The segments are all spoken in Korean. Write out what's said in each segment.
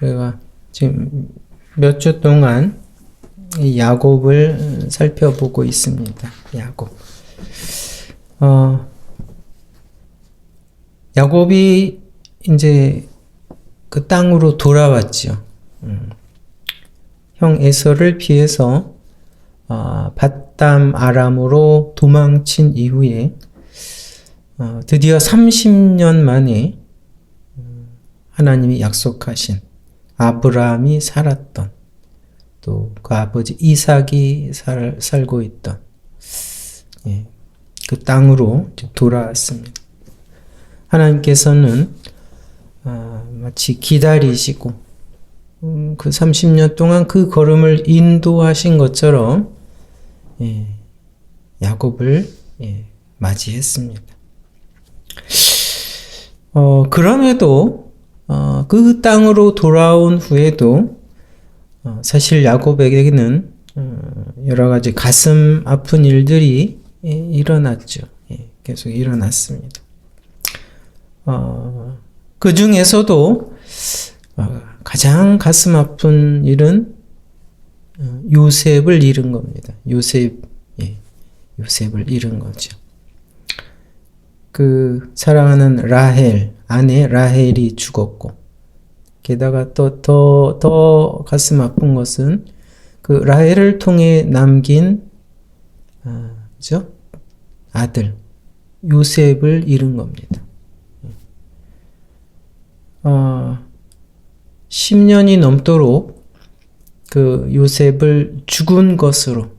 우리가 지금 몇 주 동안 이 야곱을 살펴보고 있습니다. 야곱. 야곱이 이제 그 땅으로 돌아왔죠. 형 에서를 피해서 밧담 아람으로 도망친 이후에 드디어 30년 만에 하나님이 약속하신 아브라함이 살았던 또 그 아버지 이삭이 살고 있던 그 땅으로 돌아왔습니다. 하나님께서는 마치 기다리시고 그 30년 동안 그 걸음을 인도하신 것처럼 야곱을 맞이했습니다. 그럼에도 그 땅으로 돌아온 후에도 사실 야곱에게는 여러 가지 가슴 아픈 일들이 일어났죠. 계속 일어났습니다. 그 중에서도 가장 가슴 아픈 일은 요셉을 잃은 겁니다. 요셉을 잃은 거죠. 그 사랑하는 라헬, 아내 라헬이 죽었고, 게다가 또 더 가슴 아픈 것은 그 라헬을 통해 남긴 그죠? 아들 요셉을 잃은 겁니다. 10년이 넘도록 그 요셉을 죽은 것으로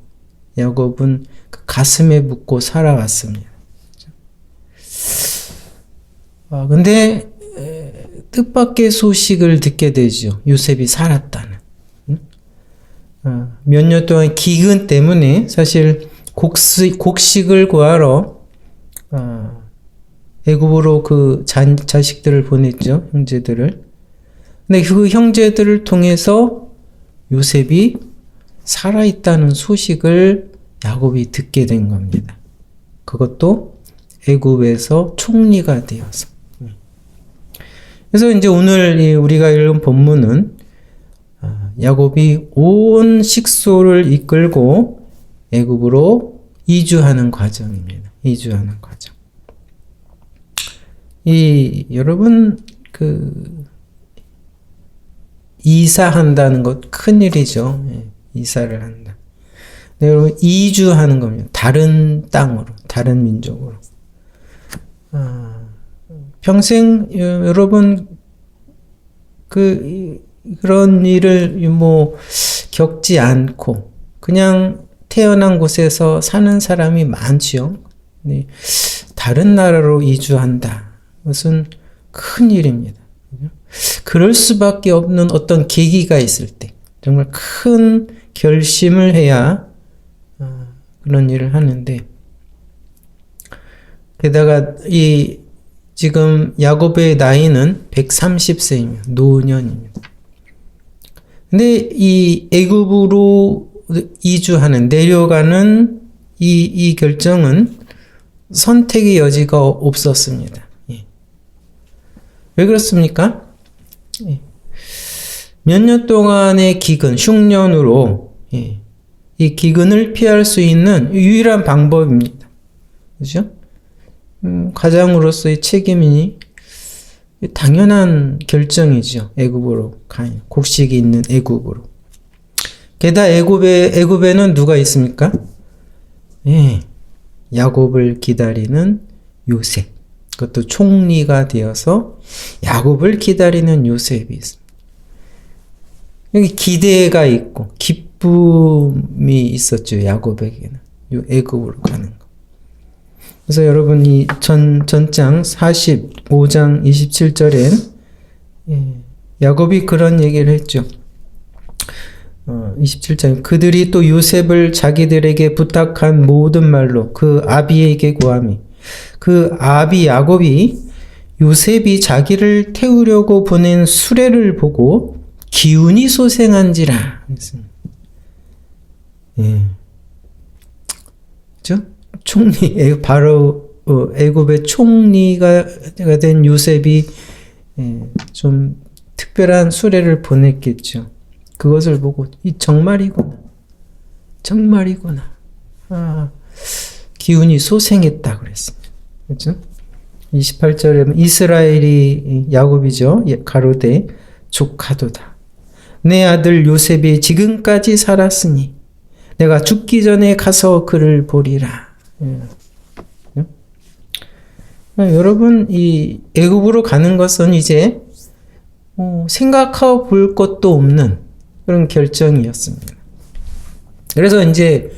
야곱은 그 가슴에 묻고 살아왔습니다. 근데 뜻밖의 소식을 듣게 되죠. 요셉이 살았다는. 몇 년 동안 기근 때문에 사실 곡식을 구하러 애굽으로 그 자식들을 보냈죠. 형제들을. 근데 그 형제들을 통해서 요셉이 살아있다는 소식을 야곱이 듣게 된 겁니다. 그것도 애굽에서 총리가 되어서. 그래서 이제 오늘 우리가 읽은 본문은 야곱이 온 식소를 이끌고 애굽으로 이주하는 과정입니다. 이주하는 과정. 여러분 이사한다는 것 큰일이죠. 이사를 한다. 네, 여러분 이주하는 겁니다. 다른 땅으로, 다른 민족으로. 평생 여러분 그런 일을 겪지 않고 그냥 태어난 곳에서 사는 사람이 많지요. 네, 다른 나라로 이주한다. 그것은 큰 일입니다. 그럴 수밖에 없는 어떤 계기가 있을 때, 정말 큰 결심을 해야 그런 일을 하는데, 게다가 지금 야곱의 나이는 130세입니다. 노년입니다. 근데 이 애굽으로 이주하는, 내려가는 이 결정은 선택의 여지가 없었습니다. 왜 그렇습니까? 몇 년 동안의 기근, 흉년으로 이 기근을 피할 수 있는 유일한 방법입니다. 그죠? 가장으로서의 책임이 당연한 결정이죠. 애굽으로 가요. 곡식이 있는 애굽으로. 게다가 애굽에는 누가 있습니까? 야곱을 기다리는 요셉. 그것도 총리가 되어서 야곱을 기다리는 요셉이 있습니다. 여기 기대가 있고 기쁨이 있었죠. 야곱에게는. 애굽으로 가는 거. 그래서 여러분이 전장 45장 27절엔 야곱이 그런 얘기를 했죠. 27장 그들이 또 요셉을 자기들에게 부탁한 모든 말로 그 아비에게 구함이 그 아비 야곱이 요셉이 자기를 태우려고 보낸 수레를 보고 기운이 솟행한지라. 그죠? 총리, 바로 애굽의 총리가 된 요셉이 좀 특별한 수레를 보냈겠죠. 그것을 보고 이 정말이구나. 정말이구나. 아, 기운이 소생했다 그랬습니다. 그렇죠? 28절에 이스라엘이 야곱이죠. 가로되 조카도다. 내 아들 요셉이 지금까지 살았으니 내가 죽기 전에 가서 그를 보리라. 여러분, 이 애굽으로 가는 것은 이제 생각하고 볼 것도 없는 그런 결정이었습니다. 그래서 이제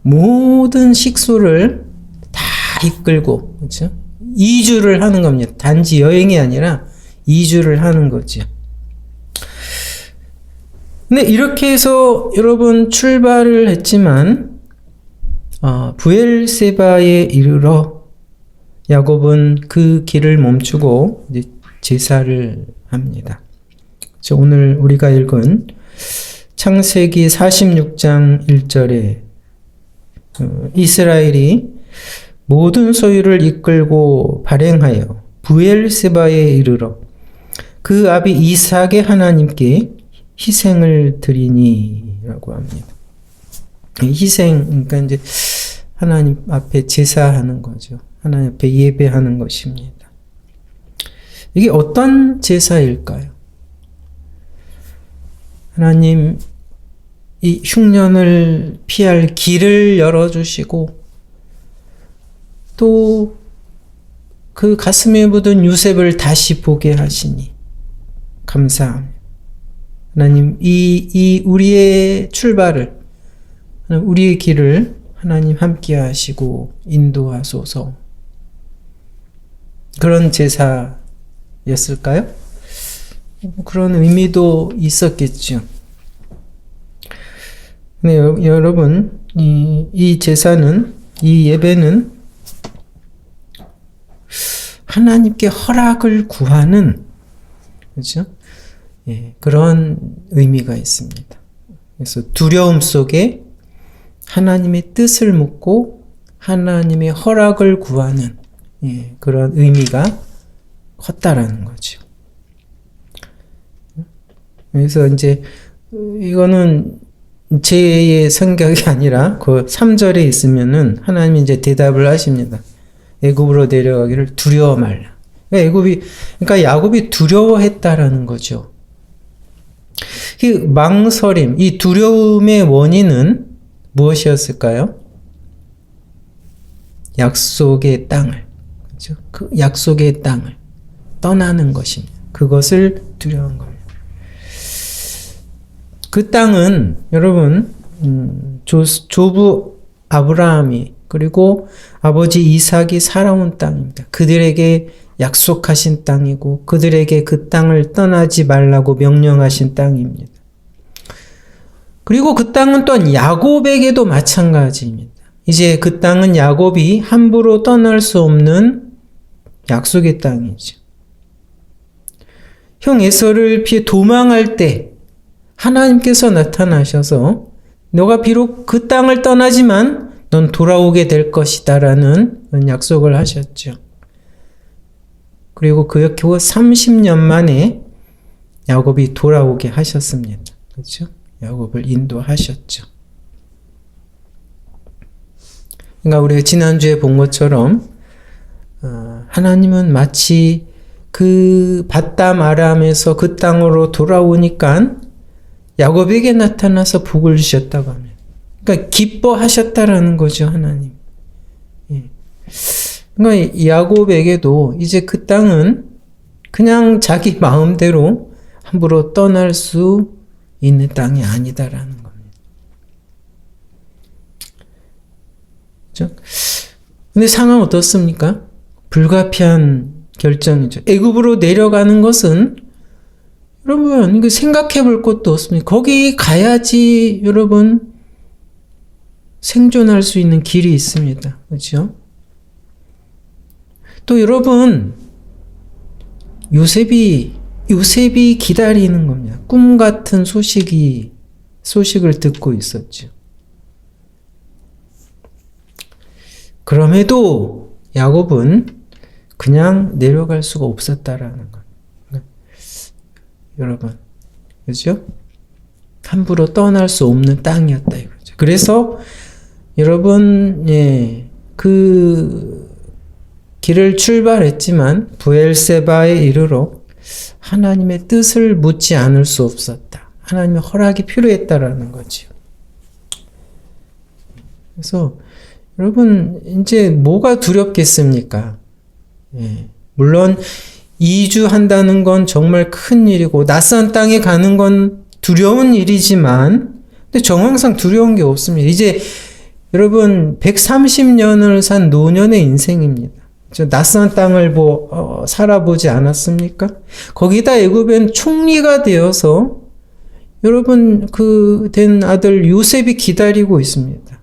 모든 식소를 다 이끌고, 그렇죠? 이주를 하는 겁니다. 단지 여행이 아니라 이주를 하는 거죠. 근데 이렇게 해서 여러분 출발을 했지만 부엘세바에 이르러 야곱은 그 길을 멈추고 이제 제사를 합니다. 오늘 우리가 읽은 창세기 46장 1절에 이스라엘이 모든 소유를 이끌고 발행하여 부엘세바에 이르러 그 아비 이삭의 하나님께 희생을 드리니라고 합니다. 희생, 그러니까 이제 하나님 앞에 제사하는 거죠. 하나님 앞에 예배하는 것입니다. 이게 어떤 제사일까요? 하나님 이 흉년을 피할 길을 열어주시고 또 그 가슴에 묻은 요셉을 다시 보게 하시니 감사합니다. 하나님 이 우리의 출발을 우리의 길을 하나님 함께 하시고 인도하소서. 그런 제사였을까요? 그런 의미도 있었겠죠. 네, 여러분, 이 제사는, 이 예배는 하나님께 허락을 구하는, 그렇죠? 예, 그런 의미가 있습니다. 그래서 두려움 속에 하나님의 뜻을 묻고 하나님의 허락을 구하는 그런 의미가 컸다라는 거죠. 그래서 이제 이거는 제 성격이 아니라 그 3절에 있으면은 하나님이 이제 대답을 하십니다. 애굽으로 내려가기를 두려워 말라. 그러니까 야곱이 두려워했다라는 거죠. 이 망설임, 이 두려움의 원인은 무엇이었을까요? 약속의 땅을, 그렇죠? 그 약속의 땅을 떠나는 것입니다. 그것을 두려운 겁니다. 그 땅은 여러분 조부 아브라함이 그리고 아버지 이삭이 살아온 땅입니다. 그들에게 약속하신 땅이고 그들에게 그 땅을 떠나지 말라고 명령하신 땅입니다. 그리고 그 땅은 또한 야곱에게도 마찬가지입니다. 이제 그 땅은 야곱이 함부로 떠날 수 없는 약속의 땅이죠. 형 에서를 피해 도망할 때 하나님께서 나타나셔서 너가 비록 그 땅을 떠나지만 넌 돌아오게 될 것이다 라는 약속을 하셨죠. 그리고 그 30년 만에 야곱이 돌아오게 하셨습니다. 그렇죠? 야곱을 인도하셨죠. 그러니까 우리가 지난주에 본 것처럼 하나님은 마치 그 밧담 아람에서 그 땅으로 돌아오니까 야곱에게 나타나서 복을 주셨다고 합니다. 그러니까 기뻐하셨다라는 거죠, 하나님. 예. 그러니까 야곱에게도 이제 그 땅은 그냥 자기 마음대로 함부로 떠날 수 있는 땅이 아니다라는 겁니다. 그렇죠? 근데 상황 어떻습니까? 불가피한 결정이죠. 애굽으로 내려가는 것은 여러분 이거 생각해 볼 것도 없습니다. 거기 가야지 여러분 생존할 수 있는 길이 있습니다. 그렇죠? 또 여러분 요셉이 기다리는 겁니다. 꿈 같은 소식을 듣고 있었죠. 그럼에도 야곱은 그냥 내려갈 수가 없었다라는 것. 여러분. 그죠? 함부로 떠날 수 없는 땅이었다 이거죠. 그래서 여러분, 그 길을 출발했지만 부엘세바에 이르러 하나님의 뜻을 묻지 않을 수 없었다. 하나님의 허락이 필요했다라는 거죠. 그래서 여러분, 이제 뭐가 두렵겠습니까? 물론 이주한다는 건 정말 큰 일이고 낯선 땅에 가는 건 두려운 일이지만 근데 정황상 두려운 게 없습니다. 이제 여러분 130년을 산 노년의 인생입니다. 낯선 땅을 살아보지 않았습니까? 거기다 애굽엔 총리가 되어서 여러분 그 된 아들 요셉이 기다리고 있습니다.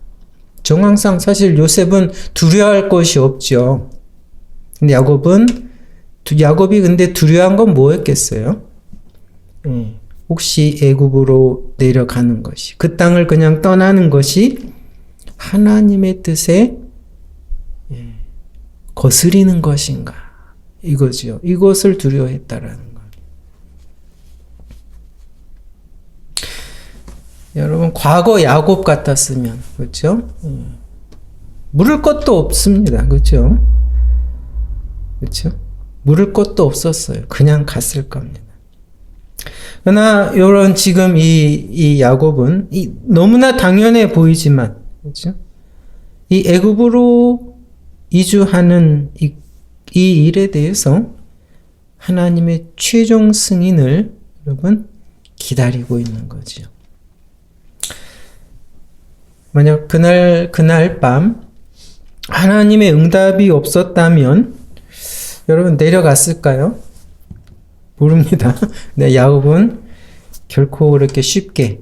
정황상 사실 요셉은 두려워할 것이 없죠. 근데 야곱이 근데 두려워한 건 뭐였겠어요? 혹시 애굽으로 내려가는 것이, 그 땅을 그냥 떠나는 것이 하나님의 뜻에 거스리는 것인가? 이거지요. 이것을 두려워했다라는 것. 여러분, 과거 야곱 같았으면, 그렇죠? 물을 것도 없습니다. 그렇죠? 그렇죠? 물을 것도 없었어요. 그냥 갔을 겁니다. 그러나 이런 지금 이 야곱은 너무나 당연해 보이지만, 그렇죠? 이 애굽으로 이주하는 이 일에 대해서 하나님의 최종 승인을 여러분 기다리고 있는 거죠. 만약 그날 밤 하나님의 응답이 없었다면 여러분 내려갔을까요? 모릅니다. 네, 야곱은 결코 그렇게 쉽게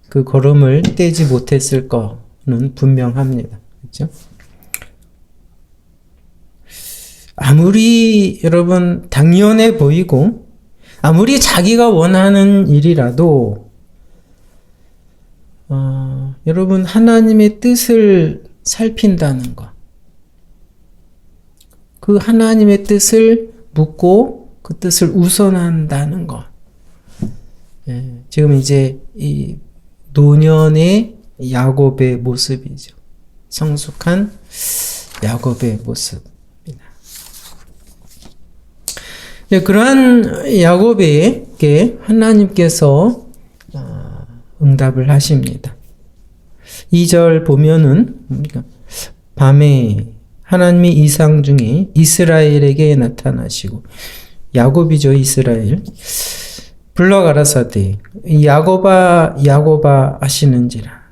그 걸음을 떼지 못했을 거는 분명합니다. 그렇죠? 아무리 여러분 당연해 보이고 아무리 자기가 원하는 일이라도 여러분 하나님의 뜻을 살핀다는 것, 그 하나님의 뜻을 묻고 그 뜻을 우선한다는 것. 지금 이제 이 노년의 야곱의 모습이죠. 성숙한 야곱의 모습입니다. 그러한 야곱에게 하나님께서 응답을 하십니다. 2절 보면은 밤에 하나님이 이상 중에 이스라엘에게 나타나시고, 야곱이죠, 이스라엘. 불러 가라사대 야곱아 야곱아 하시는지라.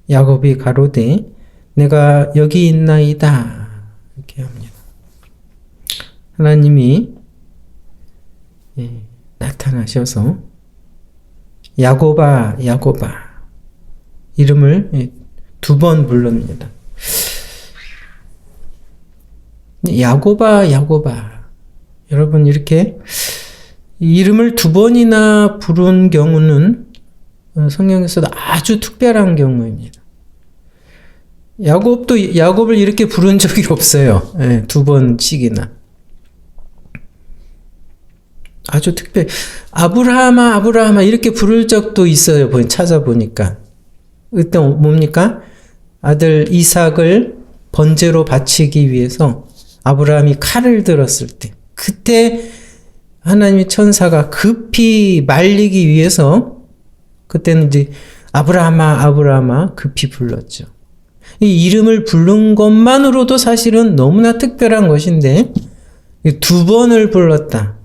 야곱이 가로되 내가 여기 있나이다 이렇게 합니다. 하나님이 나타나셔서 야곱아 야곱아 이름을 2번 부릅니다. 야곱아 야곱아, 여러분 이렇게 이름을 2번이나 부른 경우는 성경에서도 아주 특별한 경우입니다. 야곱도 야곱을 이렇게 부른 적이 없어요. 2번씩이나. 아주 특별. 아브라함아 아브라함아 이렇게 부를 적도 있어요. 찾아보니까. 그때 뭡니까? 아들 이삭을 번제로 바치기 위해서 아브라함이 칼을 들었을 때, 그때 하나님의 천사가 급히 말리기 위해서 그때는 이제 아브라함아 아브라함아 급히 불렀죠. 이 이름을 부른 것만으로도 사실은 너무나 특별한 것인데 2번을 불렀다.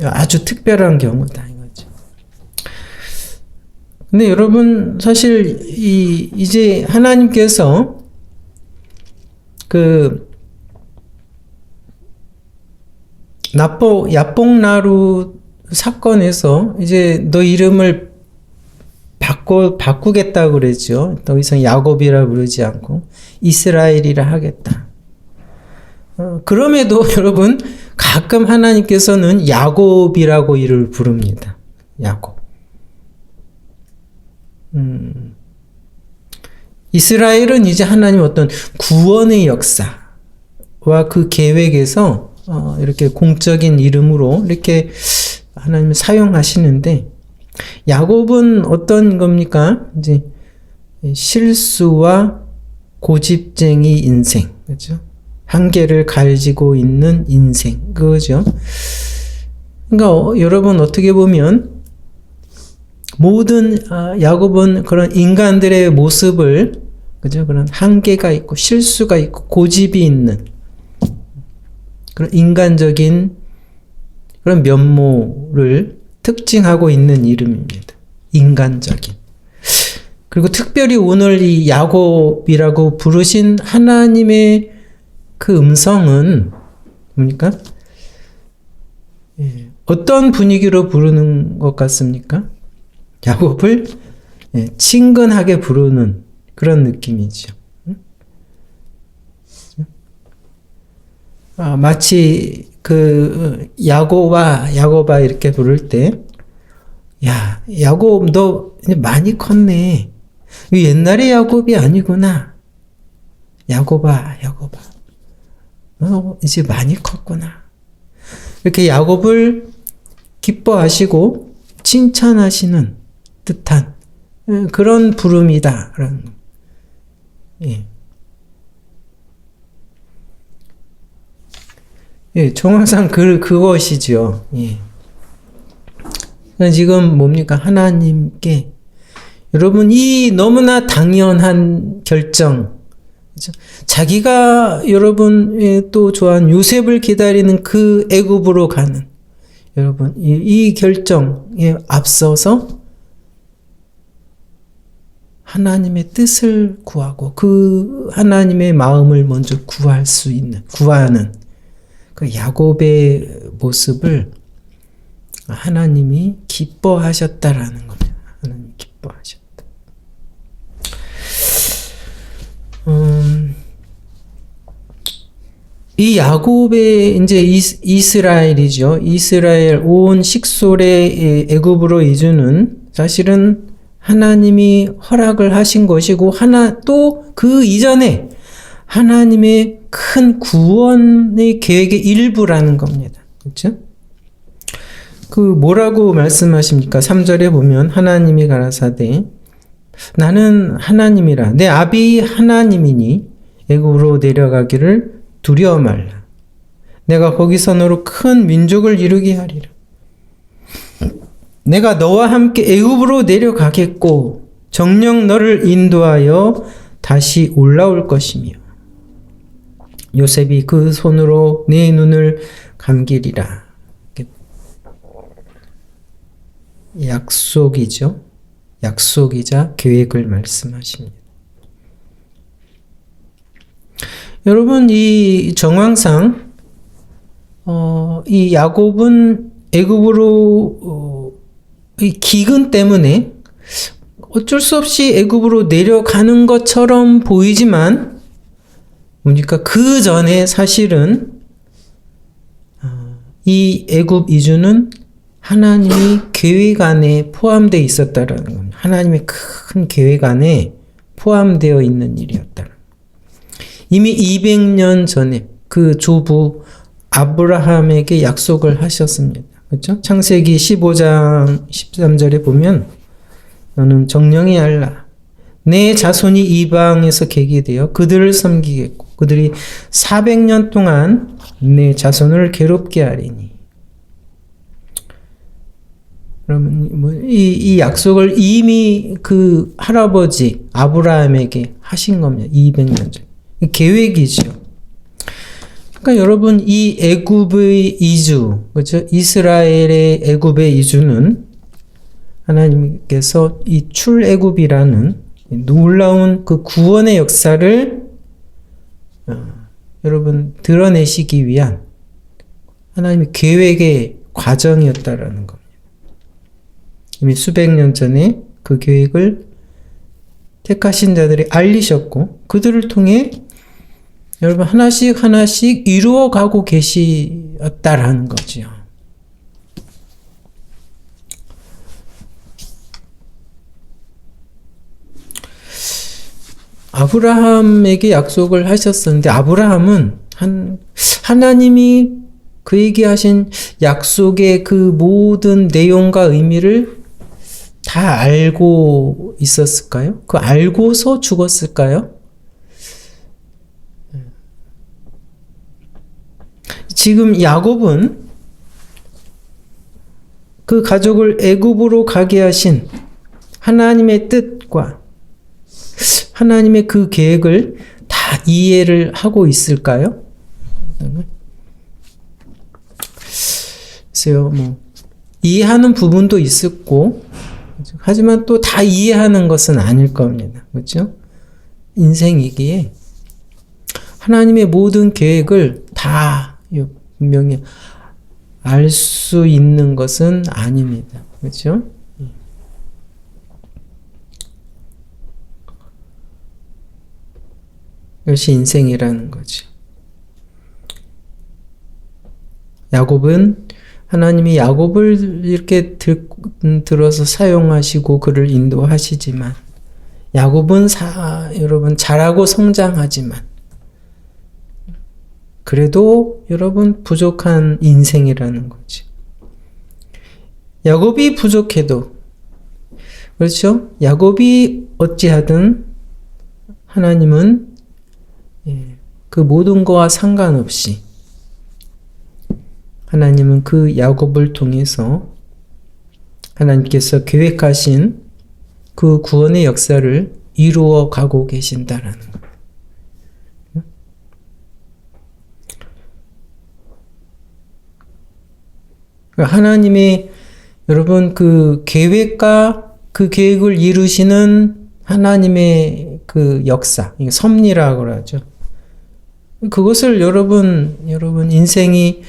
아주 특별한 경우다 이거죠. 근데 여러분 사실 이제 하나님께서 그 야복나루 사건에서 이제 너 이름을 바꾸겠다고 그랬죠. 더 이상 야곱이라 부르지 않고 이스라엘이라 하겠다. 그럼에도 여러분 가끔 하나님께서는 야곱이라고 이를 부릅니다. 야곱. 이스라엘은 이제 하나님 어떤 구원의 역사와 그 계획에서 이렇게 공적인 이름으로 이렇게 하나님이 사용하시는데, 야곱은 어떤 겁니까? 이제 실수와 고집쟁이 인생, 그죠? 한계를 가지고 있는 인생, 그거죠. 그러니까 여러분 어떻게 보면 모든 야곱은 그런 인간들의 모습을, 그죠? 그런 한계가 있고 실수가 있고 고집이 있는 그런 인간적인 그런 면모를 특징하고 있는 이름입니다. 인간적인. 그리고 특별히 오늘 이 야곱이라고 부르신 하나님의 그 음성은 뭡니까? 어떤 분위기로 부르는 것 같습니까? 야곱을 친근하게 부르는 그런 느낌이죠. 마치 그 야곱아 이렇게 부를 때, 야, 야곱 너 이제 많이 컸네. 옛날의 야곱이 아니구나. 야곱아 너 이제 많이 컸구나. 이렇게 야곱을 기뻐하시고 칭찬하시는 듯한 그런 부름이다. 예. 예, 정황상 그것이죠. 예. 지금 뭡니까? 하나님께 여러분 이 너무나 당연한 결정, 그렇죠? 자기가 여러분 또 좋아하는 요셉을 기다리는 그 애굽으로 가는 여러분 이 결정에 앞서서 하나님의 뜻을 구하고 그 하나님의 마음을 먼저 구하는 그 야곱의 모습을 하나님이 기뻐하셨다라는 겁니다. 하나님이 기뻐하셨다. 이 야곱의 이제 이스라엘이죠. 이스라엘 온 식솔의 애굽으로 이주는 사실은 하나님이 허락을 하신 것이고 또 그 이전에 하나님의 큰 구원의 계획의 일부라는 겁니다. 그렇죠? 그 뭐라고 말씀하십니까? 3절에 보면 하나님이 가라사대 나는 하나님이라 내 아비 하나님이니 애굽으로 내려가기를 두려워 말라. 내가 거기서 너로 큰 민족을 이루게 하리라. 내가 너와 함께 애굽으로 내려가겠고 정녕 너를 인도하여 다시 올라올 것이며 요셉이 그 손으로 네 눈을 감기리라. 약속이죠. 약속이자 계획을 말씀하십니다. 여러분 이 정황상 이 야곱은 애굽으로 이 기근 때문에 어쩔 수 없이 애굽으로 내려가는 것처럼 보이지만 뭡니까? 그 전에 사실은 이 애굽 이주는 하나님이 계획 안에 포함되어 있었다라는 겁니다. 하나님의 큰 계획 안에 포함되어 있는 일이었다. 이미 200년 전에 그 조부 아브라함에게 약속을 하셨습니다. 그렇죠? 창세기 15장 13절에 보면 너는 정령이 알라. 내 자손이 이방에서 계기되어 그들을 섬기겠고 그들이 400년 동안 내 자손을 괴롭게 하리니. 그러면 이 약속을 이미 그 할아버지 아브라함에게 하신 겁니다. 200년 전. 계획이죠. 그러니까 여러분 이 애굽의 이주, 그렇죠? 이스라엘의 애굽의 이주는 하나님께서 이 출애굽이라는 놀라운 그 구원의 역사를 여러분 드러내시기 위한 하나님의 계획의 과정이었다라는 겁니다. 이미 수백 년 전에 그 계획을 택하신 자들이 알리셨고 그들을 통해 여러분 하나씩 하나씩 이루어가고 계시었다라는 거죠. 아브라함에게 약속을 하셨었는데 아브라함은 하나님이 그 얘기하신 약속의 그 모든 내용과 의미를 다 알고 있었을까요? 그 알고서 죽었을까요? 지금 야곱은 그 가족을 애굽으로 가게 하신 하나님의 뜻과 하나님의 그 계획을 다 이해를 하고 있을까요? 글쎄요, 이해하는 부분도 있었고, 하지만 또 다 이해하는 것은 아닐 겁니다. 그렇죠? 인생이기에 하나님의 모든 계획을 다 분명히 알 수 있는 것은 아닙니다. 그렇죠? 이것이 인생이라는 거죠. 야곱은 하나님이 야곱을 이렇게 들어서 사용하시고 그를 인도하시지만 야곱은 여러분 잘하고 성장하지만 그래도 여러분 부족한 인생이라는 거지. 야곱이 부족해도 그렇죠? 야곱이 어찌하든 하나님은 그 모든 거와 상관없이 하나님은 그 야곱을 통해서 하나님께서 계획하신 그 구원의 역사를 이루어 가고 계신다라는 거예요. 하나님의 여러분 그 계획과 그 계획을 이루시는 하나님의 그 역사, 섭리라고 그러죠. 그것을 여러분 인생이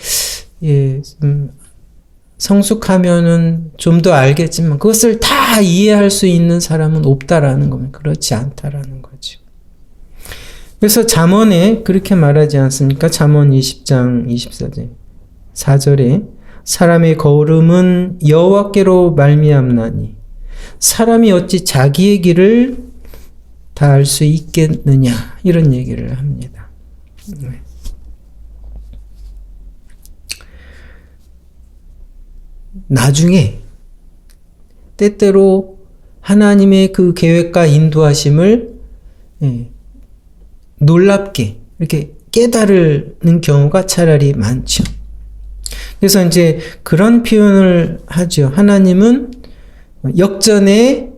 성숙하면은 좀 더 알겠지만 그것을 다 이해할 수 있는 사람은 없다라는 겁니다. 그렇지 않다라는 거죠. 그래서 잠언에 그렇게 말하지 않습니까? 잠언 20장 24절 4절에 사람의 걸음은 여호와께로 말미암나니 사람이 어찌 자기의 길을 다 알 수 있겠느냐 이런 얘기를 합니다. 나중에 때때로 하나님의 그 계획과 인도하심을 놀랍게 이렇게 깨달는 경우가 차라리 많죠. 그래서 이제 그런 표현을 하죠. 하나님은 역전의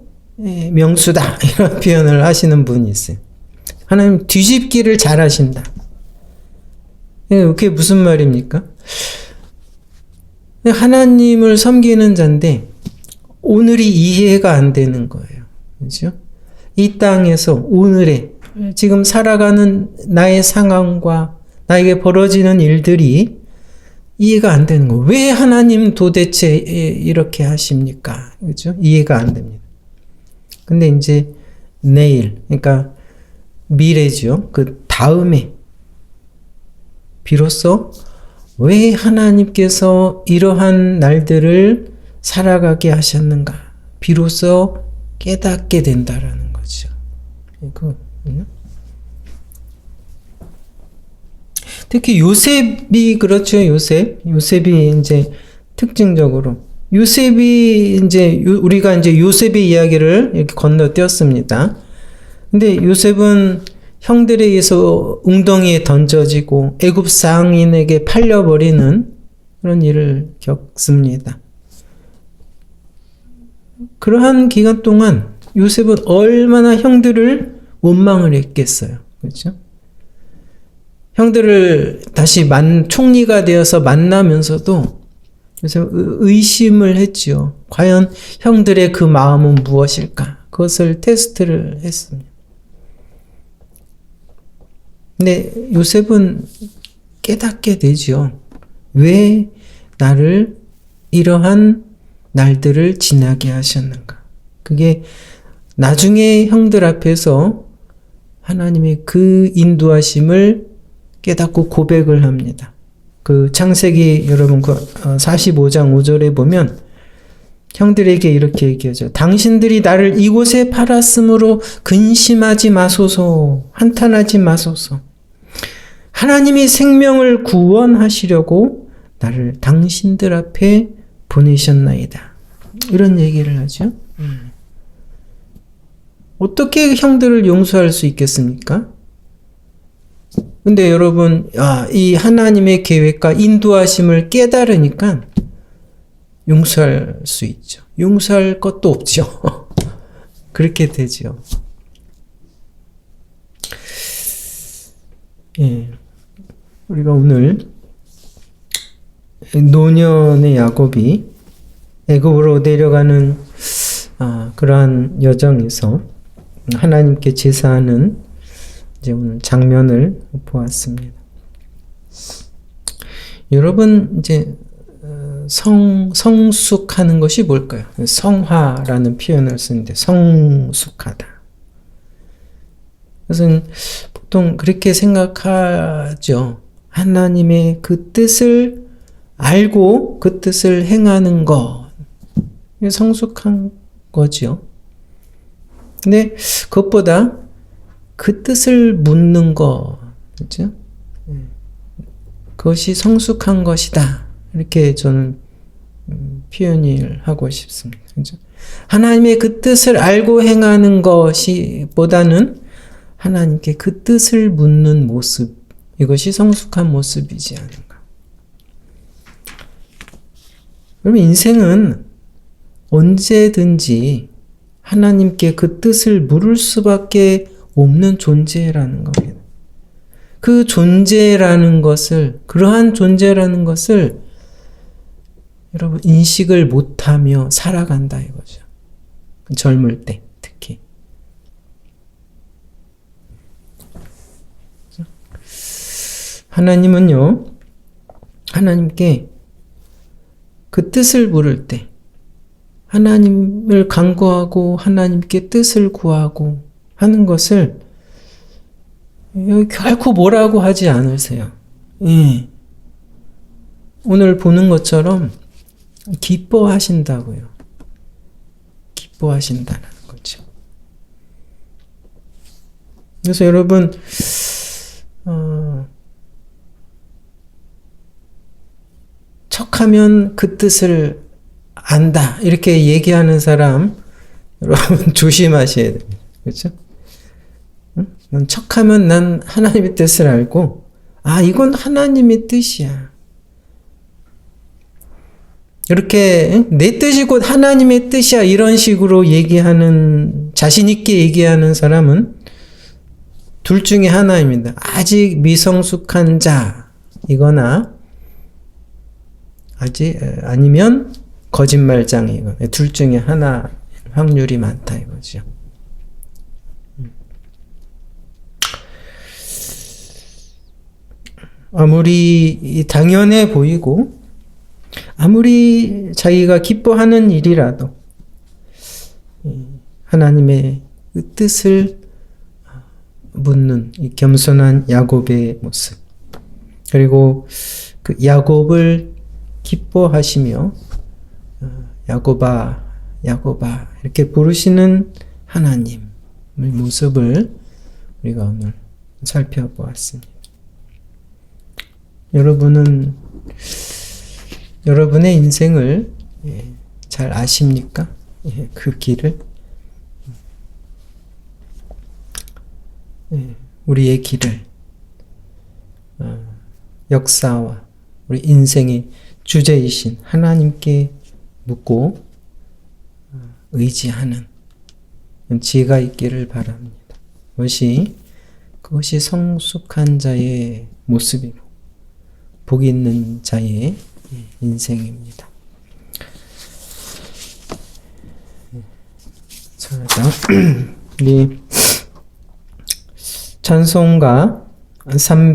명수다 이런 표현을 하시는 분이 있어요. 하나님 뒤집기를 잘 하신다. 그게 무슨 말입니까? 하나님을 섬기는 자인데 오늘이 이해가 안 되는 거예요. 그렇죠? 이 땅에서 오늘의 지금 살아가는 나의 상황과 나에게 벌어지는 일들이 이해가 안 되는 거예요. 왜 하나님 도대체 이렇게 하십니까? 그렇죠? 이해가 안 됩니다. 근데 이제 내일, 그러니까 미래죠. 그 다음에 비로소 왜 하나님께서 이러한 날들을 살아가게 하셨는가? 비로소 깨닫게 된다라는 거죠. 특히 요셉이 그렇죠. 요셉이 이제 특징적으로 요셉이 이제 우리가 이제 요셉의 이야기를 이렇게 건너뛰었습니다. 근데 요셉은 형들에 의해서 웅덩이에 던져지고 애굽 상인에게 팔려버리는 그런 일을 겪습니다. 그러한 기간 동안 요셉은 얼마나 형들을 원망을 했겠어요. 그렇죠? 형들을 다시 총리가 되어서 만나면서도 그래서 의심을 했지요. 과연 형들의 그 마음은 무엇일까? 그것을 테스트를 했습니다. 근데 요셉은 깨닫게 되죠. 왜 나를 이러한 날들을 지나게 하셨는가? 그게 나중에 형들 앞에서 하나님의 그 인도하심을 깨닫고 고백을 합니다. 그 창세기 여러분 45장 5절에 보면 형들에게 이렇게 얘기하죠. 당신들이 나를 이곳에 팔았으므로 근심하지 마소서, 한탄하지 마소서. 하나님이 생명을 구원하시려고 나를 당신들 앞에 보내셨나이다. 이런 얘기를 하죠. 어떻게 형들을 용서할 수 있겠습니까? 근데 여러분, 이 하나님의 계획과 인도하심을 깨달으니까 용서할 수 있죠. 용서할 것도 없죠. 그렇게 되죠. 예. 우리가 오늘 노년의 야곱이 애굽으로 내려가는 그러한 여정에서 하나님께 제사하는 이제 오늘 장면을 보았습니다. 여러분 이제 성숙하는 것이 뭘까요? 성화라는 표현을 쓰는데 성숙하다. 그래서 보통 그렇게 생각하죠. 하나님의 그 뜻을 알고 그 뜻을 행하는 것. 성숙한 거죠. 근데 그것보다 그 뜻을 묻는 것. 그렇죠? 그것이 성숙한 것이다. 이렇게 저는 표현을 하고 싶습니다. 그렇죠? 하나님의 그 뜻을 알고 행하는 것이 보다는 하나님께 그 뜻을 묻는 모습, 이것이 성숙한 모습이지 않은가. 그러면 인생은 언제든지 하나님께 그 뜻을 물을 수밖에 없는 존재라는 겁니다. 그 존재라는 것을, 그러한 존재라는 것을 여러분 인식을 못하며 살아간다 이거죠. 젊을 때 특히. 하나님은요, 하나님께 그 뜻을 물을 때, 하나님을 간구하고 하나님께 뜻을 구하고 하는 것을 결코 뭐라고 하지 않으세요. 예. 오늘 보는 것처럼 기뻐하신다고요. 기뻐하신다는 거죠. 그래서 여러분, 척하면 그 뜻을 안다. 이렇게 얘기하는 사람, 여러분 조심하셔야 됩니다. 그렇죠? 난 척하면 난 하나님의 뜻을 알고, 이건 하나님의 뜻이야. 이렇게 내 뜻이 곧 하나님의 뜻이야. 이런 식으로 얘기하는, 자신있게 얘기하는 사람은 둘 중에 하나입니다. 아직 미성숙한 자이거나, 아니면 거짓말장이거나, 둘 중에 하나 확률이 많다 이거죠. 아무리 당연해 보이고 아무리 자기가 기뻐하는 일이라도 하나님의 뜻을 묻는 이 겸손한 야곱의 모습, 그리고 그 야곱을 기뻐하시며 야곱아 야곱아 이렇게 부르시는 하나님의 모습을 우리가 오늘 살펴보았습니다. 여러분은 여러분의 인생을 잘 아십니까? 그 길을? 우리의 길을, 역사와 우리 인생의 주제이신 하나님께 묻고 의지하는 지혜가 있기를 바랍니다. 그것이 성숙한 자의 모습이고 복 있는 자의 인생입니다. 자, 우리 찬송가 300